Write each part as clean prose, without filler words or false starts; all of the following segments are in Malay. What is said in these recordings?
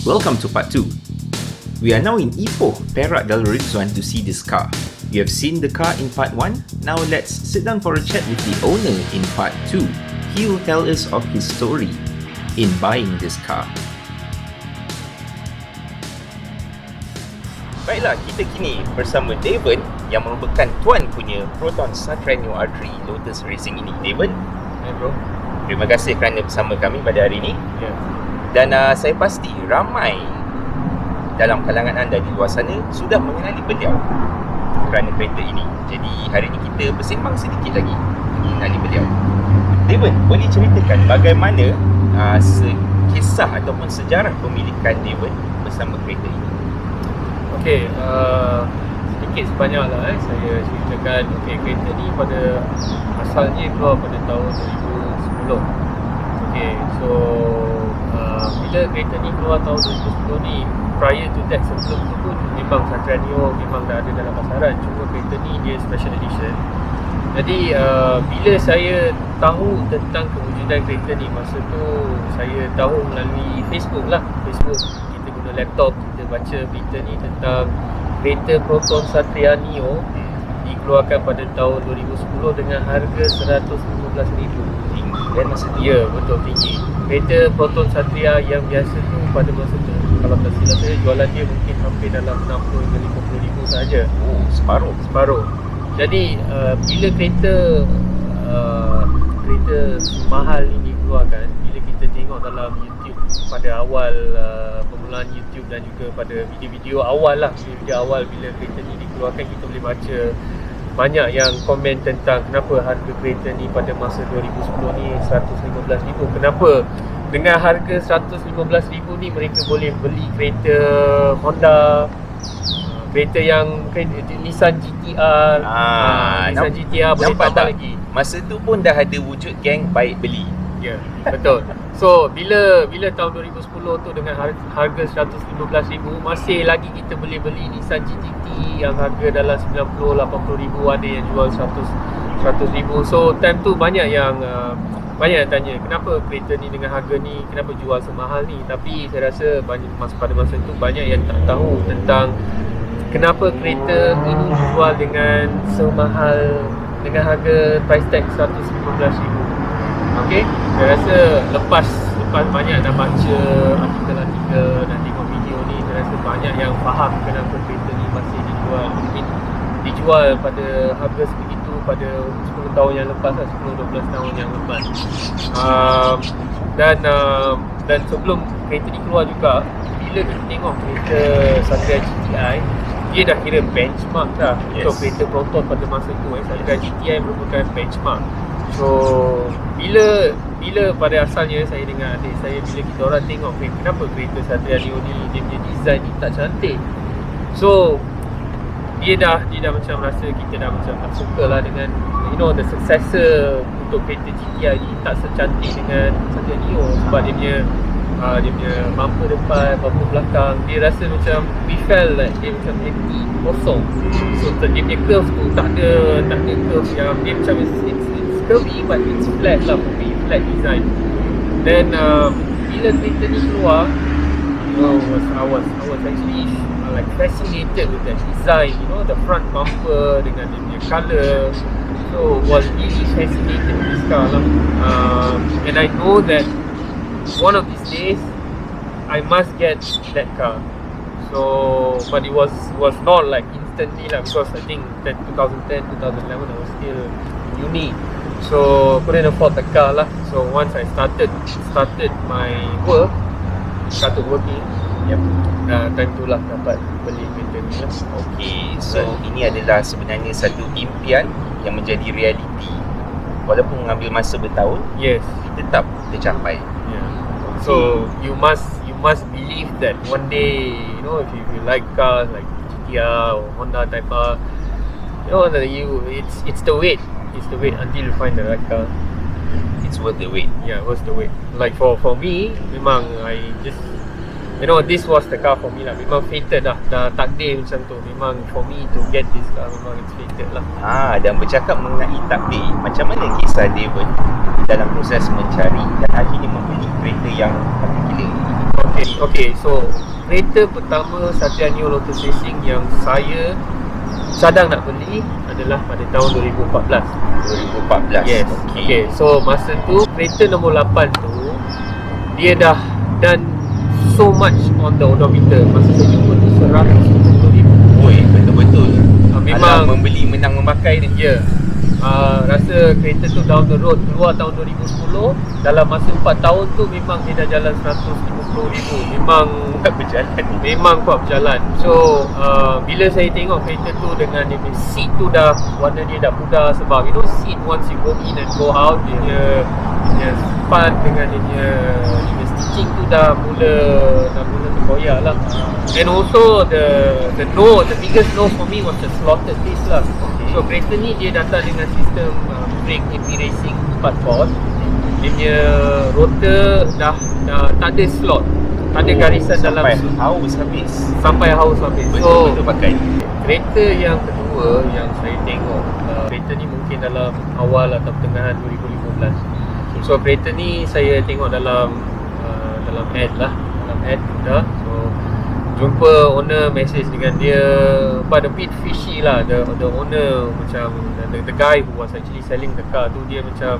Welcome to part 2. We are now in Ipoh, Perak dan Ridzuan to see this car. You have seen the car in part 1, now let's sit down for a chat with the owner in part 2. He will tell us of his story in buying this car. Baiklah, kita kini bersama Devan yang merupakan tuan punya Proton Satria New R3 Lotus Racing ini. Devan, Hey bro. terima kasih kerana bersama kami pada hari ini. Yeah. Dan saya pasti ramai dalam kalangan anda di luar sana sudah mengenali beliau kerana kereta ini. Jadi hari ini kita bersembang sedikit lagi mengenali beliau. Devan, boleh ceritakan bagaimana kisah ataupun sejarah pemilikan Devan bersama kereta ini? Okay, sedikit sebanyak lah saya ceritakan. Okay, kereta ni pada asalnya keluar pada tahun 2010. Okay, so bila kereta ni keluar tahun 2010 ni, prior to that, sebelum tu pun memang Satria Neo memang dah ada dalam pasaran. Cuma kereta ni dia special edition. Jadi bila saya tahu tentang kewujudan kereta ni, masa tu saya tahu melalui Facebook lah. Facebook, kita guna laptop, kita baca berita ni tentang kereta Proton Satria Neo dikeluarkan pada tahun 2010 dengan harga RM115,000. Tinggi kan masa tu? Ya, betul, tinggi. Kereta Proton Satria yang biasa tu pada masa tu, kalau tak silap saya, jualan dia mungkin hampir dalam 60 hingga 50 ribu sahaja. Oh, separuh. Jadi bila kereta mahal ini dikeluarkan, bila kita tengok dalam YouTube pada awal permulaan YouTube dan juga pada video-video awal lah, video awal bila kereta ni dikeluarkan, kita boleh baca banyak yang komen tentang kenapa harga kereta ni pada masa 2010 ni RM115,000. Kenapa dengan harga RM115,000 ni mereka boleh beli kereta Honda, kereta yang Nissan GTR. Nissan GTR boleh tambah lagi. Masa tu pun dah ada wujud geng baik beli. Ya, betul. So bila tahun 2010 tu dengan harga RM115,000, masih lagi kita boleh beli Nissan GTT yang harga dalam 90-80 ribu, ada yang jual 100 ribu. So time tu banyak yang tanya kenapa kereta ni dengan harga ni, kenapa jual semahal ni. Tapi saya rasa pada masa tu banyak yang tak tahu tentang kenapa kereta ini dijual dengan semahal, dengan harga price tag RM115,000. Okay, saya rasa lepas banyak dah baca artikel-artikel dan tengok video ni, saya rasa banyak yang faham kenapa kereta ni masih dijual pada harga sebegitu pada 10 tahun yang lepas lah, 10-12 tahun yang lepas. Dan sebelum kereta ni keluar juga, bila kita tengok kereta Satria GTI, dia dah kira benchmark dah. Yes. Untuk kereta Proton pada masa tu, Satria GTI merupakan benchmark. So bila pada asalnya saya dengan adik saya, bila kita orang tengok kenapa kereta Satria Neo ni dia punya design ni tak cantik, so dia dah macam rasa kita dah macam tak suka lah dengan the successor untuk kereta GTI ni tak secantik dengan Satria Neo. Sebab dia punya bumper depan, bumper belakang, dia rasa macam we felt like dia macam empty, kosong. So dia punya curve tu tak ada curve yang dia macam it's curvy but it's flat lah, flat design. Then bila kereta ni keluar, I was actually like fascinated with that design, the front bumper dengan dia punya colour. So was really fascinated with this car lah. And I know that one of these days I must get that car. So but it was not like instantly lah, because I think that 2010, 2011 I was still in uni. So couldn't afford the car lah. So once I started my work, started working, time tu lah dapat beli kereta ni lah. Okay, so ini adalah sebenarnya satu impian yang menjadi realiti. Walaupun mengambil masa bertahun, yes, tetap tercapai. Yeah. So you must believe that one day, if you like cars like GTR or Honda Type R, that it's the wait. It's the wait until you find the right car. It's worth the wait. Yeah, worth the wait. Like for me, memang I just this was the car for me lah. Memang fated dah takdir macam tu. Memang for me to get this car, memang it's fated lah. Dan bercakap mengenai takdir, macam mana kisah Devan dalam proses mencari dan akhirnya membeli kereta yang particular? Okay, so kereta pertama Satria Neo Lotus Racing yang saya cadang nak beli adalah pada tahun 2014. 2014. Yes. Okay, so masa tu kereta nombor 8 tu dia dah done so much on the odometer. Masa saya jumpa tu 150,000. Oi, betul-betul. Memang Alah, membeli menang memakai ni. ya. Rasa kereta tu down the road keluar tahun 2010. Dalam masa 4 tahun tu memang dia dah jalan 150,000. Memang Tak berjalan. memang kuat berjalan. So bila saya tengok kereta tu dengan dia punya seat tu dah, warna dia dah pudar. Sebab you know seat once you go in and go out, dia punya span dengan dia punya stitching tu dah mula terkoyak lah. And also the biggest no for me was the slotted disc lah. So kereta ni dia datang dengan sistem brake AP Racing 4 port. Dia punya rotor dah tak ada slot, tak ada garisan dalam sampai haus habis. So Betul-betul pakai. kereta yang kedua yang saya tengok, kereta ni mungkin dalam awal atau pertengahan 2015. So kereta ni saya tengok dalam ad lah, dalam ad dah. So jumpa owner, message dengan dia, but a bit fishy lah. The owner macam the guy who was actually selling the car tu, dia macam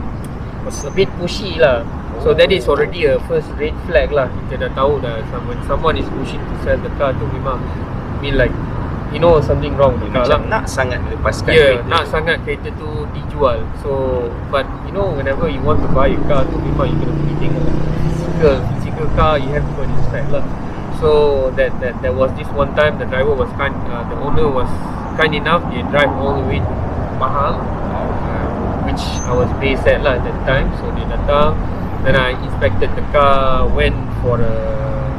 was a bit pushy lah. So that is already a first red flag lah. Kita dah tahu dah when someone is pushing to sell the car tu, memang mean like you know something wrong with the car lah. Macam nak sangat melepaskan Yeah, kereta. nak sangat kereta tu dijual. So but you know whenever you want to buy a car tu, memang you kena pergi tengok physical car, you have to go and inspect lah. So that was this one time the driver was the owner was kind enough, dia drive all the way to Pahang, which I was based at lah at that time. So dia datang, then I inspected the car, went for a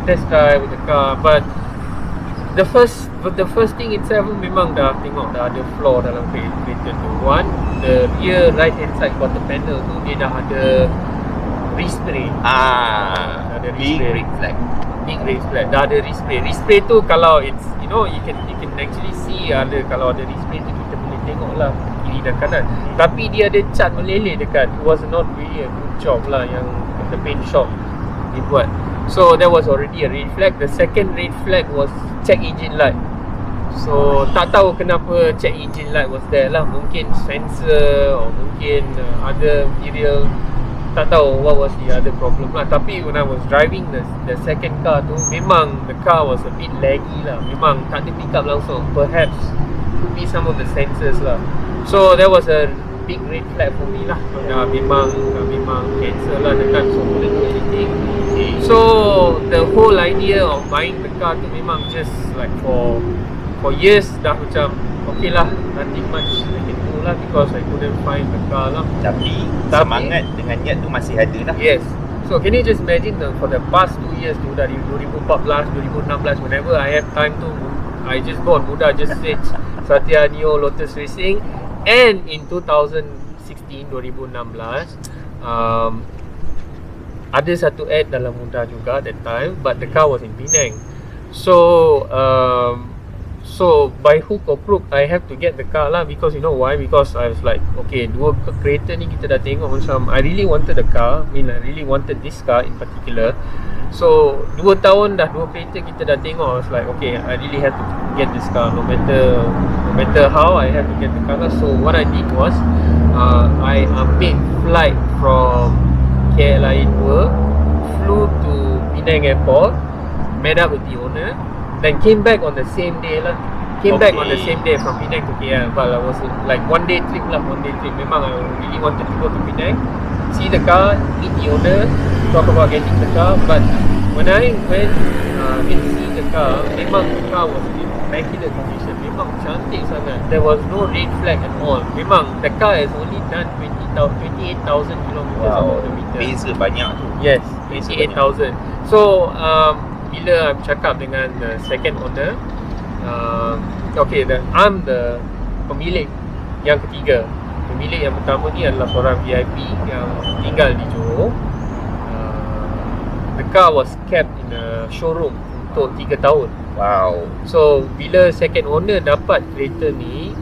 test drive with the car. But the first thing itself memang dah tengok dah ada flaw dalam kereta tu. One, the rear right hand side quarter panel tu dia dah ada respray. Ada big red flag. Big respray. Dah ada respray. Respray tu kalau it's you know you can actually see kalau ada respray tu kita boleh tengok lah kiri dan kanan. Tapi dia ada cat meleleh dekat. It was not really a good job lah yang the paint shop dia buat. So that was already a red flag. The second red flag was check engine light. So tak tahu kenapa check engine light was there lah. Mungkin sensor or mungkin other material. Tak tahu what was the other problem lah. Tapi when I was driving the second car tu, memang the car was a bit laggy lah. Memang tak ada pick up langsung. Perhaps could be some of the sensors lah. So that was a big red flag for me lah. Memang cancel lah, dekat so couldn't do anything. So the whole idea of buying the car tu memang just like for years dah macam okay lah, nothing much I can do lah because I couldn't find the car lah. Tapi semangat dengan niat tu masih ada lah. Yes. So can you just imagine for the past 2 years tu, dari 2014, 2016, whenever I have time tu, I just go on Mudah, just search Satria Neo Lotus Racing. And in 2016, 2016, ada satu ad dalam Mudah juga that time, but the car was in Penang. So by hook or crook I have to get the car lah, because you know why? Because I was like, okay, dua kereta ni kita dah tengok macam I really wanted the car. I mean I really wanted this car in particular. So 2 tahun dah dua kereta kita dah tengok. I was like, okay, I really have to get this car no matter how, I have to get the car lah. So what I did was I ambil flight from KLIA 2, flew to Penang Airport, met up with the owner, then came back on the same day lah. Back on the same day from Penang to KL. But I was like one day trip. Memang I really wanted to go to Penang, see the car, meet the owner, talk about getting the car. But when I went and see the car, memang the car was in immaculate condition. Memang cantik sangat. There was no red flag at all. Memang the car has only done 28,000 kilometers on the meter. Beza banyak tu. Yes, 28,000. So bila I cakap dengan the second owner, I'm the pemilik yang ketiga. Pemilik yang pertama ni adalah seorang VIP yang tinggal di Johor. The car was kept in a showroom untuk 3 tahun. Wow. So bila second owner dapat kereta ni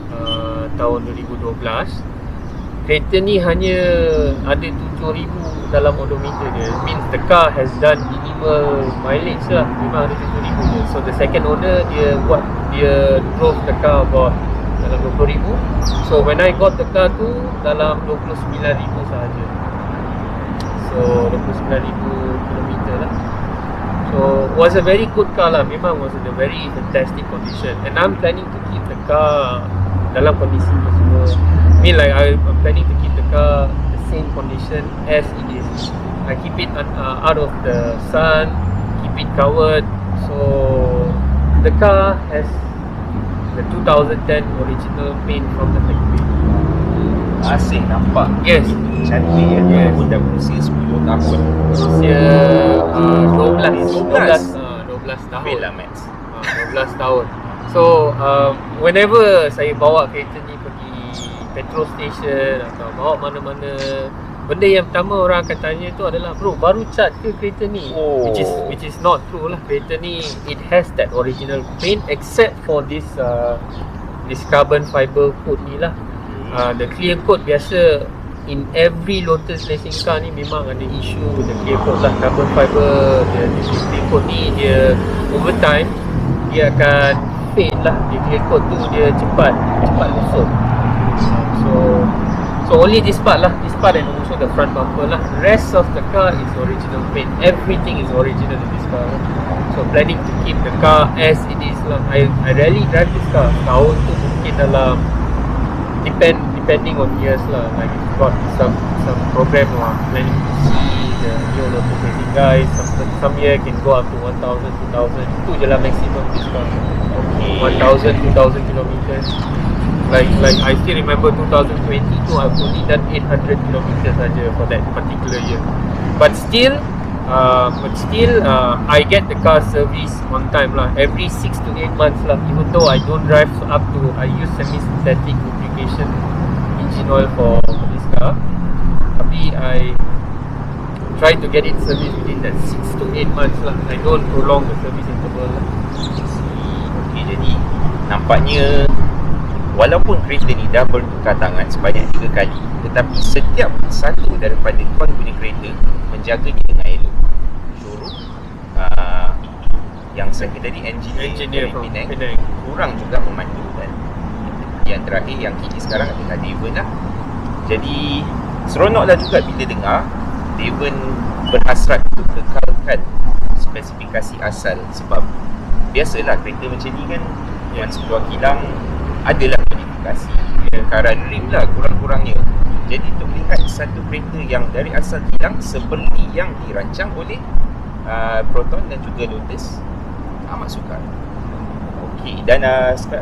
tahun 2012, kereta ni hanya ada 7,000 dalam odometer dia. Means the car has done minimal mileage lah. Memang ada 7,000 je. So the second owner dia drove the car about dalam 20,000. So when I got the car tu dalam 29,000 sahaja. So 29,000 kilometer lah. So was a very good car lah. Memang was in a very fantastic condition. And I'm planning to keep the car dalam kondisi tu semua. I mean like I'm planning to keep the car the same condition as it is. I keep it out of the sun, keep it covered. So the car has the 2010 original paint from the factory. Asyik nampak. Yes. Cantik ya. Yes. Walaupun dah berusia 10 tahun. Usia 12 tahun. Fail lah Max. 12 tahun. So whenever saya bawa kereta ni pergi petrol station atau bawa mana-mana, benda yang pertama orang akan tanya tu adalah, bro, baru cat ke kereta ni? Which is not true lah. Kereta ni it has that original paint except for this carbon fiber coat ni lah. The clear coat biasa in every Lotus racing car ni memang ada issue with the clear coat lah. Carbon fiber dia clear coat ni dia over time dia akan fade lah. Dia clear coat tu dia cepat busuk. So only this part and also the front bumper lah. Rest of the car is original paint. Everything is original in this car. So planning to keep the car as it is lah. I rarely drive this car. Tahun tu mungkin dalam depending on years lah. Like if you got some program or planning to see the new Lotus racing guys, some year can go up to 1,000, 2,000. Itu je lah maximum this car. 1,000, 2,000 kilometers. Like I still remember 2022 I've only done 800 kilometers saja for that particular year. But still I get the car service on time lah. Every 6 to 8 months lah. Even though I don't drive up to, I use semi-synthetic lubrication engine oil for this car. Tapi I try to get it serviced within that 6 to 8 months lah. I don't prolong the service interval lah. Okay, jadi nampaknya walaupun kereta ni dah bertukar tangan sebanyak 3 kali, tetapi setiap satu daripada tuan punya kereta menjaganya dengan elok. Showroom yang secondary engineer dari Penang kurang juga memandu, dan yang terakhir yang kini sekarang adalah Devan lah. Jadi seronoklah juga bila dengar Devan berhasrat untuk kekalkan spesifikasi asal, sebab biasalah kereta macam ni kan once keluar kilang adalah modifikasi, kekaran rim lah kurang-kurangnya. Jadi untuk melihat satu kereta yang dari asal kilang seperti yang dirancang oleh Proton dan juga Lotus, amat suka. Okey, dan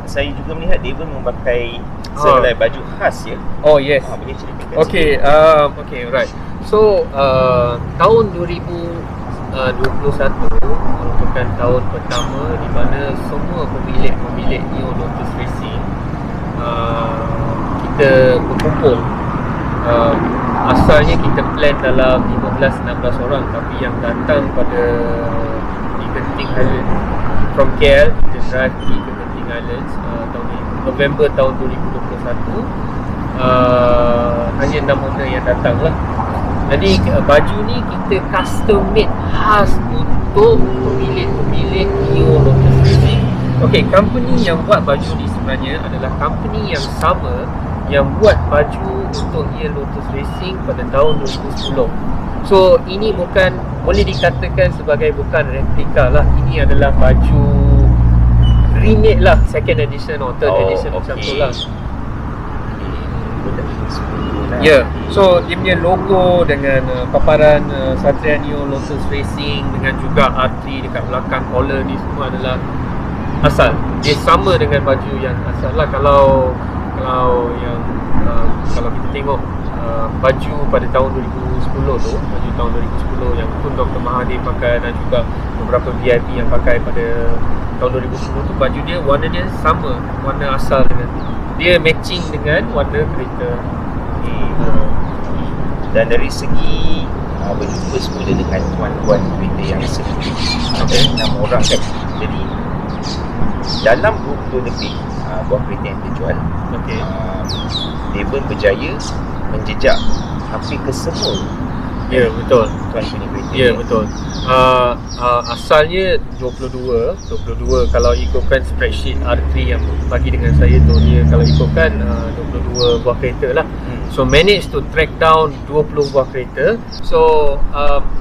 saya juga melihat Devan memakai sehelai baju khas ya. Oh yes. Boleh ceritakan Okay, right. So tahun 2021 merupakan tahun pertama di mana semua pemilik Neo Lotus Racing kita berkumpul. Asalnya kita plan dalam 15-16 orang, tapi yang datang pada di Genting Island from KL, kita drive pergi ke Genting Islands November tahun 2021. Hanya 6 owner yang datang lah. Jadi baju ni kita custom made khas untuk pemilik Neo Lotus Racing. Okay, company yang buat baju ni sebenarnya adalah company yang sama yang buat baju untuk Neo Lotus Racing pada tahun 2010. So ini bukan, boleh dikatakan sebagai bukan replika lah. Ini adalah baju remake lah, second edition or third edition macam tu lah. Ya, so dia punya logo dengan paparan Satria Neo Lotus Racing dengan juga R3 dekat belakang collar ni semua adalah asal. Dia sama dengan baju yang asal lah. Kalau kita tengok baju pada tahun 2010 tu, baju tahun 2010 yang pun Dr. Mahathir pakai dan juga beberapa VIP yang pakai pada tahun 2010 tu, baju dia warna dia sama, warna asal dengan dia matching dengan warna kereta. Dan dari segi berjumpa semula dengan tuan-tuan kereta yang sedikit, ada 6 orang kan. Jadi dalam 20 lebih buah kereta yang terjual, Devan berjaya menjejak hampir ke semua Ya, betul. company kereta Ya, ni. betul. Asalnya 22 kalau ikutkan spreadsheet R3 yang bagi dengan saya tu, dia kalau ikutkan 22 buah kereta lah. So managed to track down 20 buah kereta. So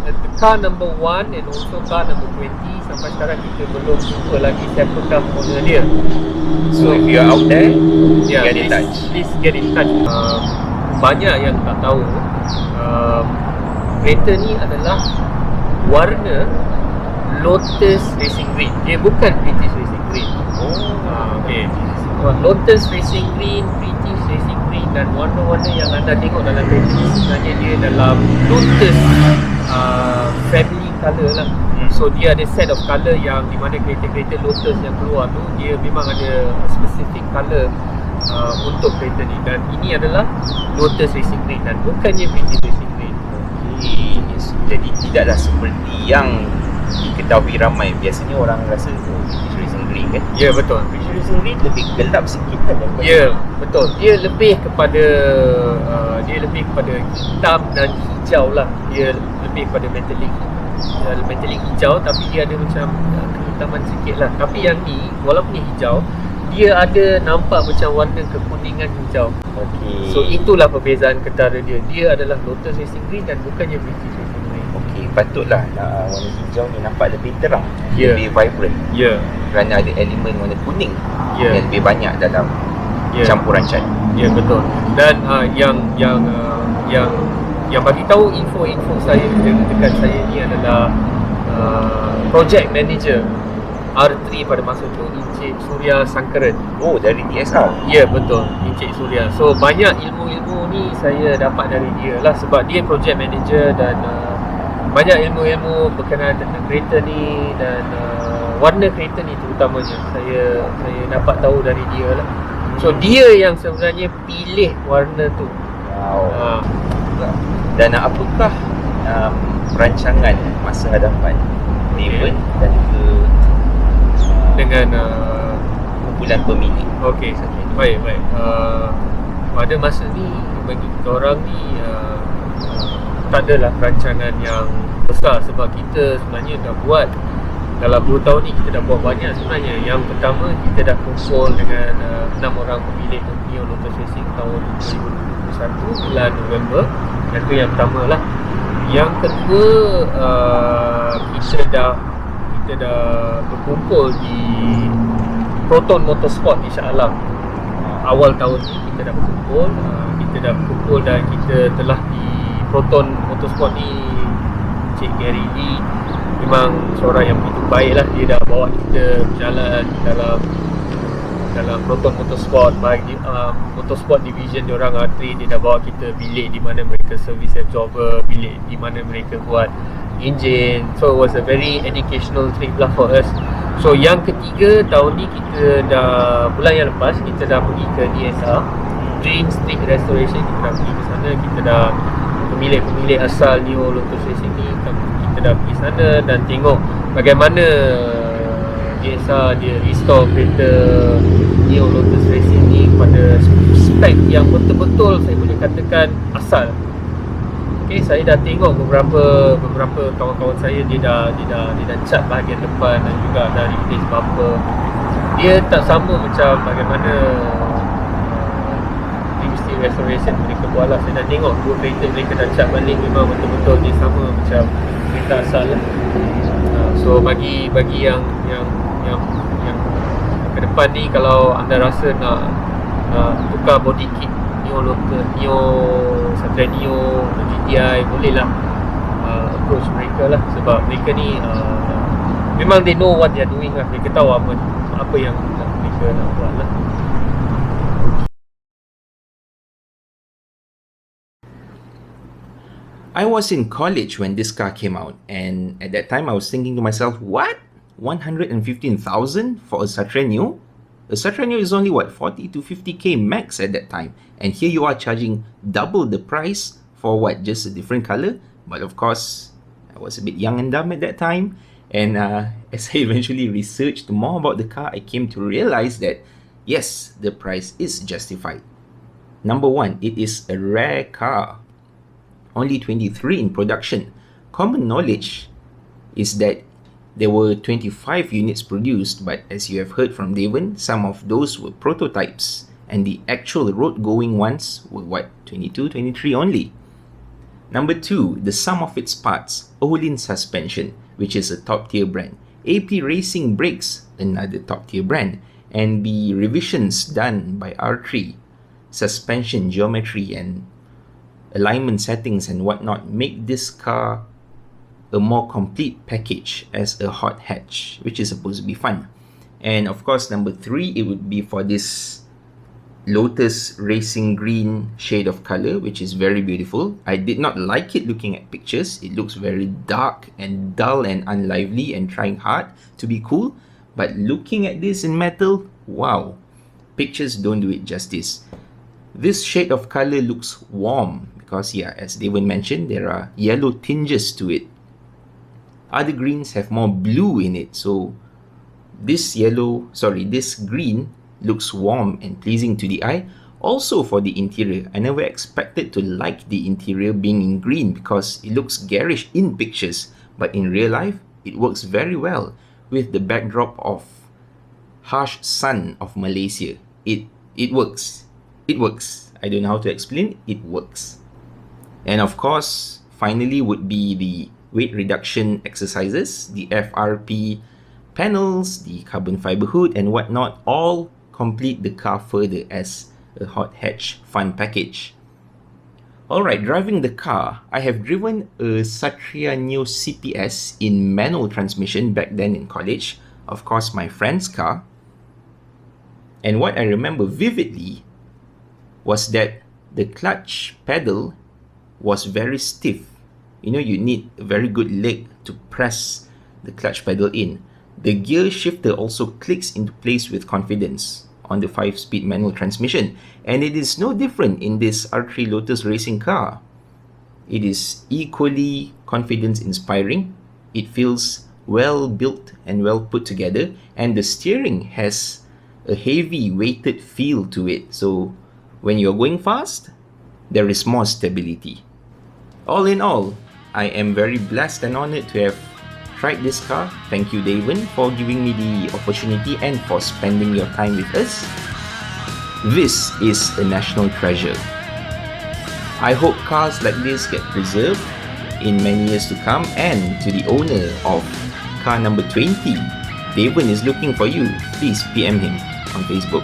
the car number 1 and also car number 20 sampai sekarang kita belum jumpa lagi siapakah owner dia. So if you are out there, Yeah, get in touch. please get in touch. Banyak yang tak tahu, kereta ni adalah warna Lotus Racing Green. Dia bukan British Racing Green. Okay. Lotus Racing Green, British Racing Green dan warna-warna yang anda tengok dalam kereta ni sebenarnya dia dalam Lotus family colour lah. So dia ada set of colour yang di mana kereta-kereta Lotus yang keluar tu dia memang ada specific colour untuk kereta ni, dan ini adalah Lotus Racing Green dan bukannya British Racing Green. Jadi tidaklah seperti yang diketahui ramai. Biasanya orang rasa British Racing Green kan. Ya, betul. British Racing Green lebih gelap sikit kan daripada Ya, betul. Dia lebih kepada hitam dan hijau lah. Dia lebih kepada metallic hijau, tapi dia ada macam kehitaman sikit lah. Tapi yang ni walaupun dia hijau, dia ada nampak macam warna kekuningan hijau. Okey. So itulah perbezaan ketara dia. Dia adalah Lotus Racing Green dan bukannya British Racing Green. Okey, patutlah warna hijau ni nampak lebih terang, Ya. lebih vibrant. Ya. Kerana ada elemen warna kuning Ya. yang lebih banyak dalam Ya. campuran cat. Ya, betul. Dan yang bagi tahu info saya dekat saya ni adalah project manager R3 pada masa tu, Encik Surya Sangkaran. Oh, dari DSR. Ya, betul, Encik Surya. So banyak ilmu-ilmu ni saya dapat dari dia lah, sebab dia project manager dan banyak ilmu-ilmu berkenaan tentang kereta ni dan warna kereta ni terutamanya saya dapat tahu dari dia lah. So dia yang sebenarnya pilih warna tu. Wow. Dan apakah rancangan masa hadapan Devan dan juga Dengan kumpulan pemilik? okey, baik. Pada masa ni bagi kita orang ni tak adalah rancangan yang besar, sebab kita sebenarnya dah buat dalam 2 tahun ni, kita dah buat banyak sebenarnya. Yang pertama, kita dah kumpul dengan 6 orang pemilik Neo Lotus Racing tahun 2021 bulan November. Itu yang pertama lah. Yang kedua, kita dah berkumpul di Proton Motorsport di Shah Alam. Awal tahun ni kita dah berkumpul dan kita telah di Proton Motorsport ni. Cik Gary Lee memang seorang yang begitu baik lah. Dia dah bawa kita berjalan dalam Proton Motorsport, bagi Motorsport Division diorang R3. Dia dah bawa kita bilik di mana mereka service absorber, bilik di mana mereka buat engine. So it was a very educational trip lah for us. So yang ketiga, tahun ni kita dah, bulan yang lepas kita dah pergi ke DSR, Dream Street Restoration. Kita dah pergi ke sana, kita dah pemilik asal Neo Lotus Racing ni, kita dah pergi sana dan tengok bagaimana DSR dia restore kereta Neo Lotus Racing ni pada spek yang betul-betul saya boleh katakan asal. Okay, saya dah tengok beberapa kawan-kawan saya, dia dah cat bahagian depan dan juga dah replace bumper. Dia tak sama macam bagaimana Street Restoration mereka buat lah. Saya dah tengok dua kereta mereka dah cat balik, memang betul-betul dia sama macam kereta asal lah. So bagi yang ke depan ni, kalau anda rasa nak tukar body kit Neo Lotus, Neo Satria Neo, GTI, bolehlah approach mereka lah, sebab mereka ni memang they know what they are doing lah. Mereka tahu apa yang mereka nak buat lah. I was in college when this car came out, and at that time I was thinking to myself, what? 115,000 for a Satria Neo? A Satria Neo is only what, 40 to 50k max at that time, and here you are charging double the price for what, just a different color? But of course, I was a bit young and dumb at that time, and as I eventually researched more about the car, I came to realize that yes, the price is justified. Number 1, it is a rare car. Only 23 in production. Common knowledge is that there were 25 units produced, but as you have heard from Devan, some of those were prototypes, and the actual road-going ones were 22, 23 only. Number 2, the sum of its parts. Olin suspension, which is a top-tier brand. AP Racing brakes, another top-tier brand. And the revisions done by R3, suspension geometry and alignment settings and whatnot, make this car a more complete package as a hot hatch, which is supposed to be fun. And of course, number 3, it would be for this Lotus racing green shade of color, which is very beautiful. I did not like it looking at pictures. It looks very dark and dull and unlively and trying hard to be cool. But looking at this in metal, wow, pictures don't do it justice. This shade of color looks warm because, yeah, as Devan mentioned, there are yellow tinges to it. Other greens have more blue in it, so this green looks warm and pleasing to the eye. Also for the interior, I never expected to like the interior being in green because it looks garish in pictures, but in real life, it works very well with the backdrop of harsh sun of Malaysia. It works. It works. I don't know how to explain. It works. And of course, finally would be the weight reduction exercises, the FRP panels, the carbon fiber hood and whatnot, all complete the car further as a hot hatch fun package. Alright, driving the car, I have driven a Satria Neo CPS in manual transmission back then in college, of course my friend's car. And what I remember vividly was that the clutch pedal was very stiff. You know, you need a very good leg to press the clutch pedal in. The gear shifter also clicks into place with confidence on the 5-speed manual transmission, and it is no different in this R3 Lotus racing car. It is equally confidence-inspiring. It feels well built and well put together, and the steering has a heavy weighted feel to it, so when you're going fast, there is more stability. All in all, I am very blessed and honored to have tried this car. Thank you, Devan, for giving me the opportunity and for spending your time with us. This is a national treasure. I hope cars like this get preserved in many years to come, and to the owner of car number 20, Devan is looking for you. Please PM him on Facebook.